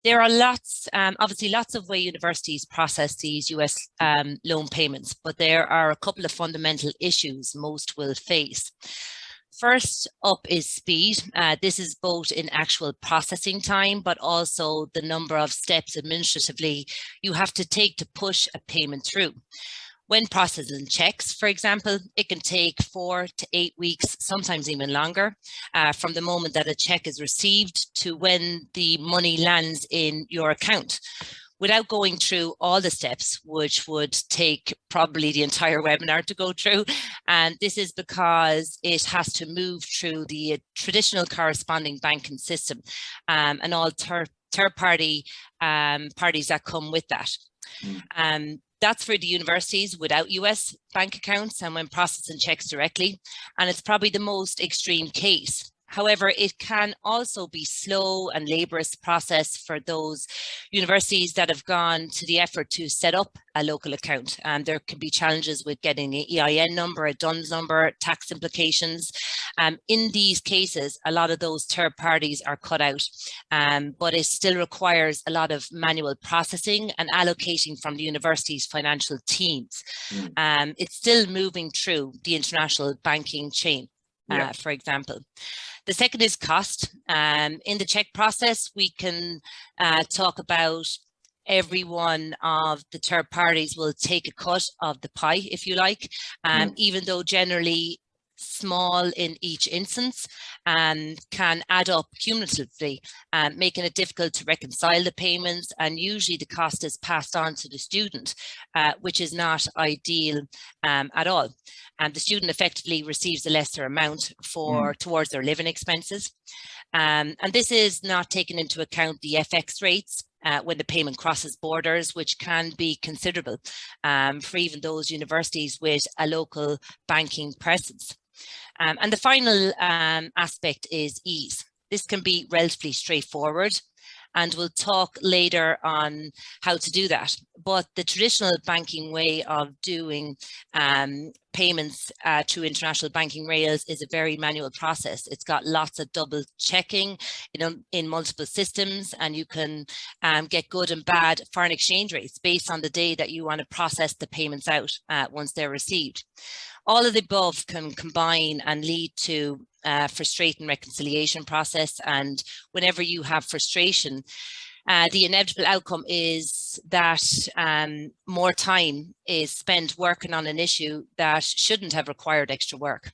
There are obviously lots of way universities process these US loan payments, but there are a couple of fundamental issues most will face. First up is speed. This is both in actual processing time, but also the number of steps administratively you have to take to push a payment through. When processing checks, for example, it can take 4 to 8 weeks, sometimes even longer, from the moment that a check is received to when the money lands in your account, without going through all the steps, which would take probably the entire webinar to go through. And this is because it has to move through the traditional corresponding banking system and all third-party parties that come with that. That's for the universities without US bank accounts and when processing checks directly. And it's probably the most extreme case. However, it can also be slow and laborious process for those universities that have gone to the effort to set up a local account. There can be challenges with getting an EIN number, a DUNS number, tax implications. In these cases, a lot of those third parties are cut out, but it still requires a lot of manual processing and allocating from the university's financial teams. It's still moving through the international banking chain, for example. The second is cost. In the check process, we can talk about every one of the third parties will take a cut of the pie, if you like, even though generally small in each instance, can add up cumulatively, making it difficult to reconcile the payments, and usually the cost is passed on to the student, which is not ideal at all. And the student effectively receives a lesser amount towards their living expenses. And this is not taking into account the FX rates when the payment crosses borders, which can be considerable for even those universities with a local banking presence. And the final aspect is ease. This can be relatively straightforward, and we'll talk later on how to do that. But the traditional banking way of doing payments through international banking rails is a very manual process. It's got lots of double checking in multiple systems, and you can get good and bad foreign exchange rates based on the day that you want to process the payments out once they're received. All of the above can combine and lead to frustrating reconciliation process. And whenever you have frustration, the inevitable outcome is that more time is spent working on an issue that shouldn't have required extra work.